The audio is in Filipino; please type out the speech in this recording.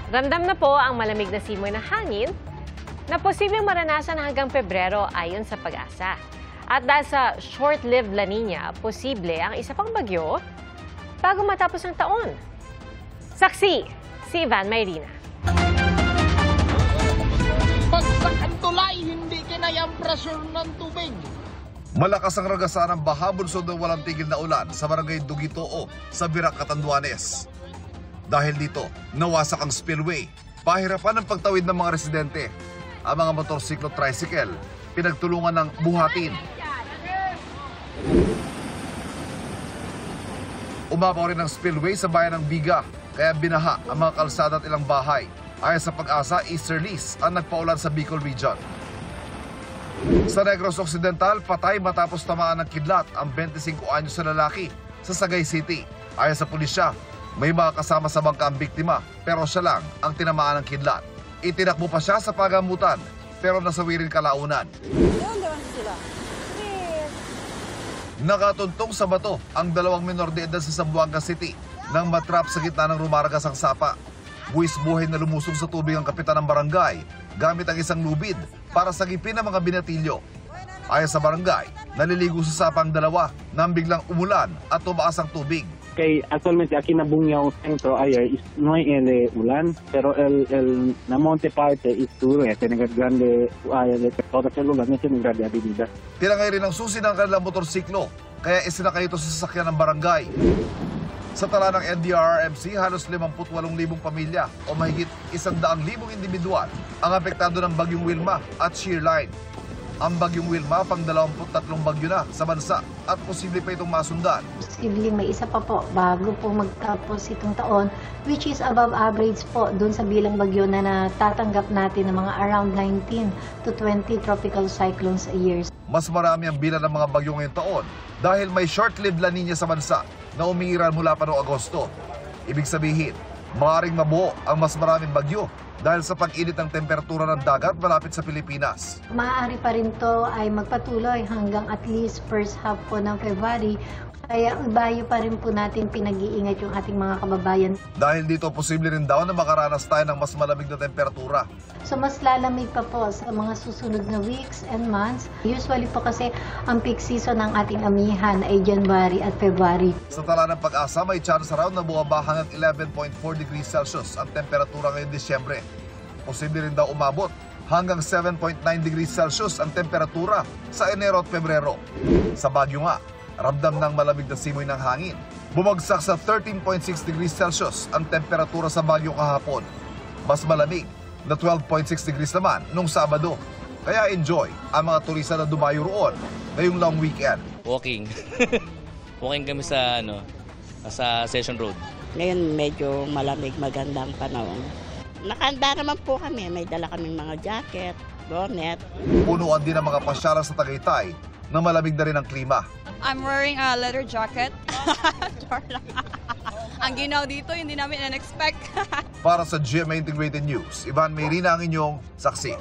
Ramdam na po ang malamig na simoy ng hangin na posibleng maranasan hanggang Pebrero ayon sa Pag-asa. At dahil sa short-lived La Nina, posible ang isa pang bagyo bago matapos ang taon. Saksi, si Van Mayrina. Bagsak ang tulay, hindi kinaya ang pressure ng tubig. Malakas ang ragasan ng baha bunsod ng walang tigil na ulan sa barangay Dugitoo sa Birac, Catanduanes. Dahil dito, nawasak ang spillway. Pahirapan ang pagtawid ng mga residente. Ang mga motorsiklo tricycle, pinagtulungan ng buhatin. Umapaw rin ang spillway sa bayan ng Biga, kaya binaha ang mga kalsada at ilang bahay. Ayon sa Pag-asa, easterlies ang nagpaulan sa Bicol Region. Sa Negros Occidental, patay matapos tamaan ng kidlat ang 25 anyos na lalaki sa Sagay City. Ayon sa pulisya, may mga kasama sa bangka ang biktima, pero siya lang ang tinamaan ng kidlat. Itinakbo pa siya sa pagamutan, pero nasawi rin kalaunan. Nakatuntong sa bato ang dalawang minor de edad sa Zamboanga City nang matrap sa gitna ng rumaragas ang sapa. Buwis buhay na lumusong sa tubig ang kapitan ng barangay gamit ang isang lubid para sagipin ang mga binatilyo. Ayon sa barangay, naliligo sa sapa ang dalawa nang biglang umulan at tumaas ang tubig. Kay actualmente aquí na Bunyaw Centro ayer is no hay ulan, pero el na monte parte is duro, tiene grande de todo el lugar, no tiene grande habilidad. Tinangay rin ang susi ng kanilang motorsiklo, kaya isinakay ito sa sasakyan ng barangay. Sa tala ng NDRRMC, halos 58,000 pamilya o mahigit 100,000 individual ang apektado ng Bagyong Wilma at Shearline. Ang Bagyong Wilma, pang 23 bagyo na sa bansa at posible pa itong masundan. Posibleng may isa pa po bago po magtapos itong taon, which is above average po dun sa bilang bagyo na natatanggap natin ng mga around 19 to 20 tropical cyclones a year. Mas marami ang bilang ng mga bagyo ngayong taon dahil may short-lived La Nina sa bansa na umiiral mula pa noong Agosto. Ibig sabihin, maaaring mabuo ang mas maraming bagyo dahil sa pag-init ng temperatura ng dagat malapit sa Pilipinas. Maaari pa rin to ay magpatuloy hanggang at least first half po ng February. Kaya ibayo pa rin po natin pinag-iingat yung ating mga kababayan. Dahil dito, posible rin daw na makaranas tayo ng mas malamig na temperatura. So mas lalamig pa po sa mga susunod na weeks and months. Usually po kasi ang peak season ng ating amihan ay January at February. Sa tala ng Pag-asa, may chance raw na bumaba hanggang 11.4 degrees Celsius ang temperatura ngayong Disyembre. Posible rin daw umabot hanggang 7.9 degrees Celsius ang temperatura sa Enero at Pebrero. Sa Baguio nga, ramdam ng malamig na simoy ng hangin. Bumagsak sa 13.6 degrees Celsius ang temperatura sa Baguio kahapon. Mas malamig na 12.6 degrees naman nung Sabado. Kaya enjoy ang mga turista na dumayo roon ngayong long weekend. Walking. Walking kami sa sa Session Road. Ngayon medyo malamig, magandang panahon. Nakahanda naman po kami, may dala kaming mga jacket, bonnet. Punuan din ang mga pasyalan sa Tagaytay na malamig na rin ang klima. I'm wearing a leather jacket. Ang ginaw dito, hindi namin in-expect. Para sa GMA Integrated News, Ivan Mayrina ang inyong saksi.